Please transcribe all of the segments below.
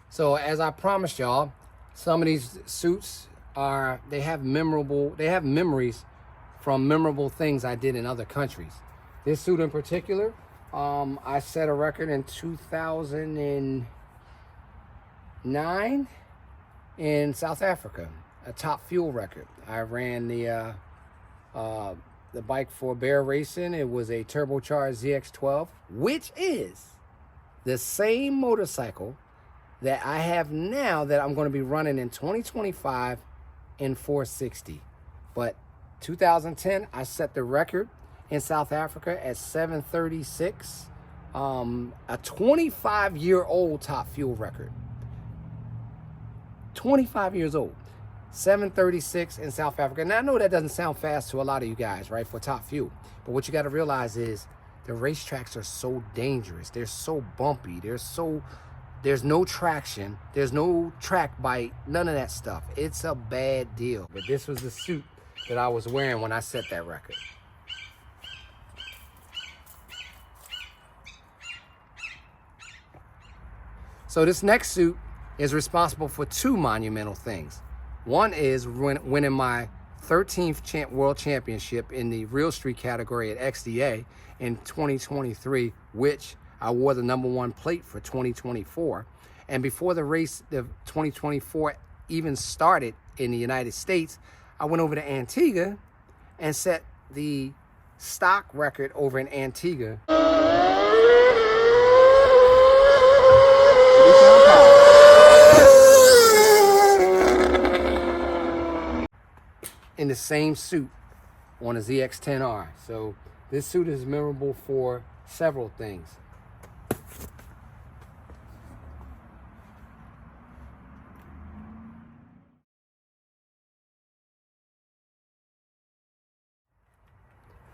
So as I promised y'all, some of these suits they have memories from memorable things I did in other countries. This suit in particular, I set a record in 2009 in South Africa, a top fuel record. I ran the bike for Bear Racing. It was a turbocharged ZX12, which is the same motorcycle that I have now that I'm going to be running in 2025 in 460. But 2010, I set the record in South Africa at 736, a 25-year-old top fuel record. 25 years old, 736 in South Africa. Now I know that doesn't sound fast to a lot of you guys, right, for top fuel. But what you got to realize is the racetracks are so dangerous. They're so bumpy. There's no traction. There's no track bite. None of that stuff. It's a bad deal. But this was the suit that I was wearing when I set that record. So this next suit is responsible for two monumental things. One is winning my 13th World Championship in the Real Street category at XDA in 2023, which I wore the #1 plate for 2024. And before the race, the 2024 even started in the United States, I went over to Antigua and set the stock record over in Antigua. In the same suit on a ZX10R. So this suit is memorable for several things.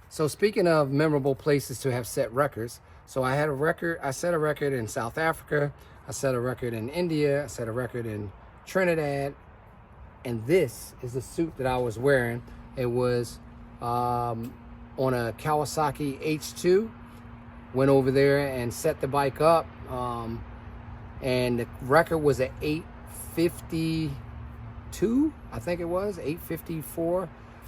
So speaking of memorable places to have set records, so I set a record in South Africa, I set a record in India, I set a record in Trinidad, and this is the suit that I was wearing. It was on a Kawasaki H2. Went over there and set the bike up, and the record was at 852, I think it was 854.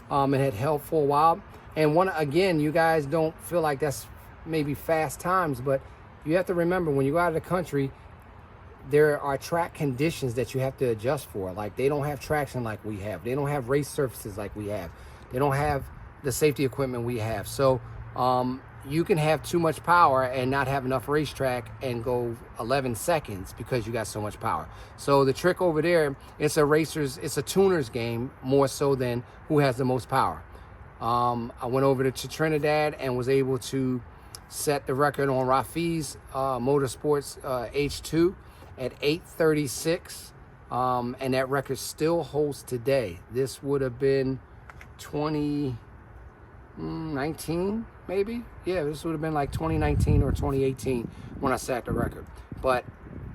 It had held for a while. And again, you guys don't feel like that's maybe fast times, but you have to remember when you go out of the country, there are track conditions that you have to adjust for. Like they don't have traction like we have. They don't have race surfaces like we have. They don't have the safety equipment we have. So you can have too much power and not have enough racetrack and go 11 seconds because you got so much power. So the trick over there, it's a tuner's game more so than who has the most power. I went over to Trinidad and was able to set the record on Rafi's Motorsports H2 at 836, and that record still holds today. This would have been 2019, maybe? Yeah, this would have been like 2019 or 2018 when I set the record. But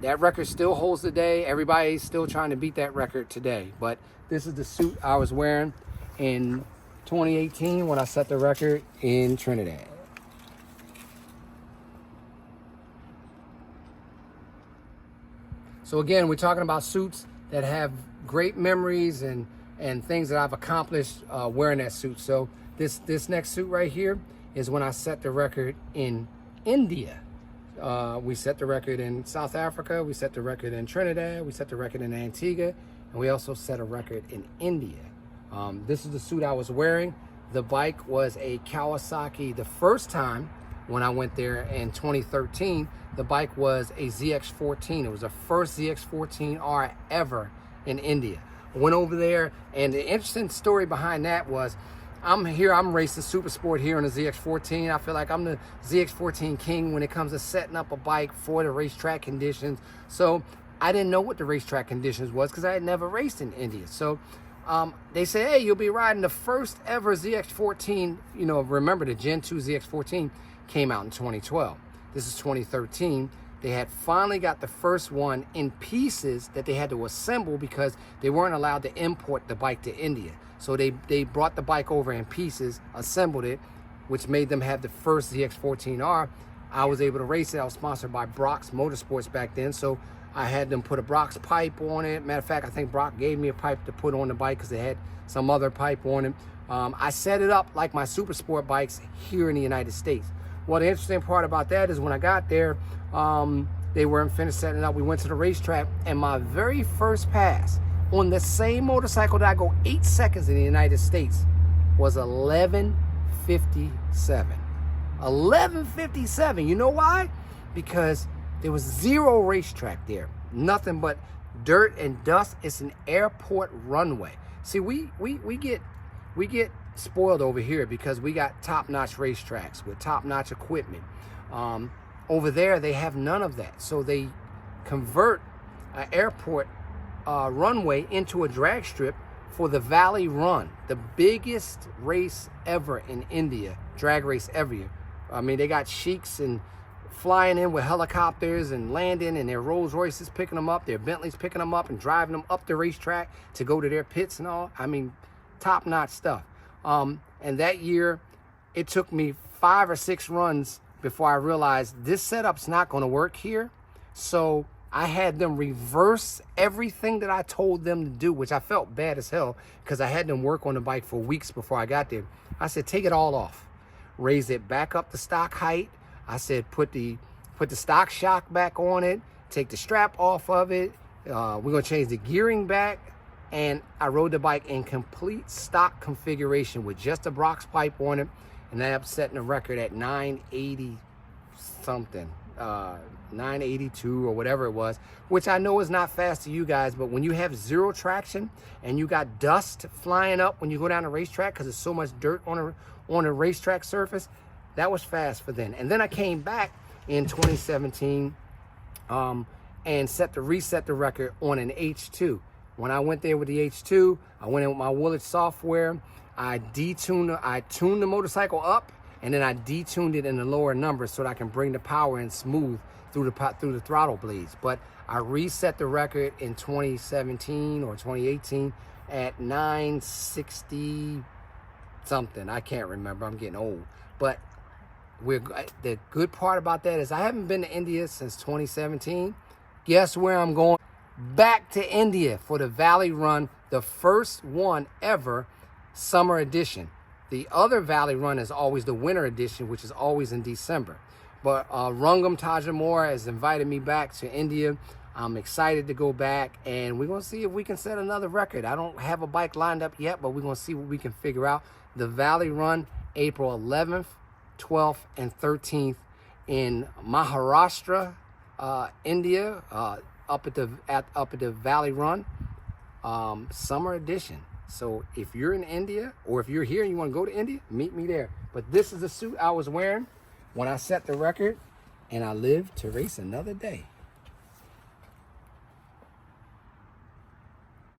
that record still holds today. Everybody's still trying to beat that record today. But this is the suit I was wearing in 2018 when I set the record in Trinidad. So again, we're talking about suits that have great memories and things that I've accomplished wearing that suit. So this next suit right here is when I set the record in India. We set the record in South Africa, we set the record in Trinidad, we set the record in Antigua, and we also set a record in India. This is the suit I was wearing. The bike was a Kawasaki. The first time when I went there in 2013, the bike was a ZX14. It was the first ZX14R ever in India. I went over there, and the interesting story behind that was I'm racing super sport here on the ZX14. I feel like I'm the ZX14 king when it comes to setting up a bike for the racetrack conditions. So I didn't know what the racetrack conditions was because I had never raced in India. So they say, hey, you'll be riding the first ever ZX14. You know, remember the Gen 2 ZX14 came out in 2012. This is 2013. They had finally got the first one in pieces that they had to assemble because they weren't allowed to import the bike to India. So they brought the bike over in pieces, assembled it, which made them have the first ZX14R I was able to race it. I was sponsored by Brock's Motorsports back then, so I had them put a Brock's pipe on it. Matter of fact, I think Brock gave me a pipe to put on the bike because they had some other pipe on it. I set it up like my super sport bikes here in the United States. Well, the interesting part about that is when I got there, they weren't finished setting it up. We went to the racetrack, and my very first pass on the same motorcycle that I go 8 seconds in the United States was 11:57. 11:57. You know why? Because there was zero racetrack there. Nothing but dirt and dust. It's an airport runway. See, we get spoiled over here because we got top-notch racetracks with top-notch equipment. Over there, they have none of that. So they convert an airport runway into a drag strip for the Valley Run, the biggest race ever in India, drag race ever. I mean, they got sheiks and flying in with helicopters and landing, and their Rolls Royces picking them up, their Bentleys picking them up and driving them up the racetrack to go to their pits and all. I mean, top-notch stuff. And that year, it took me 5 or 6 runs before I realized this setup's not going to work here. So I had them reverse everything that I told them to do, which I felt bad as hell because I had them work on the bike for weeks before I got there. I said, take it all off. Raise it back up to stock height. I said, put the stock shock back on it. Take the strap off of it. We're going to change the gearing back. And I rode the bike in complete stock configuration with just a Brock's pipe on it. And I ended up setting the record at 980 something, 982 or whatever it was, which I know is not fast to you guys, but when you have zero traction and you got dust flying up when you go down the racetrack because there's so much dirt on a racetrack surface, that was fast for then. And then I came back in 2017 and reset the record on an H2. When I went there with the H2, I went in with my Woolwich software. I tuned the motorcycle up, and then I detuned it in the lower numbers so that I can bring the power in smooth through the throttle blades. But I reset the record in 2017 or 2018 at 960 something. I can't remember. I'm getting old. But the good part about that is I haven't been to India since 2017. Guess where I'm going? Back to India for the Valley Run, the first one ever, summer edition. The other Valley Run is always the winter edition, which is always in December. But Rangam Tajamora has invited me back to India. I'm excited to go back, and we're going to see if we can set another record. I don't have a bike lined up yet, but we're going to see what we can figure out. The Valley Run, April 11th, 12th, and 13th in Maharashtra, India, up at the Valley Run, summer edition. So if you're in India, or if you're here and you want to go to India, meet me there. But this is the suit I was wearing when I set the record, and I lived to race another day.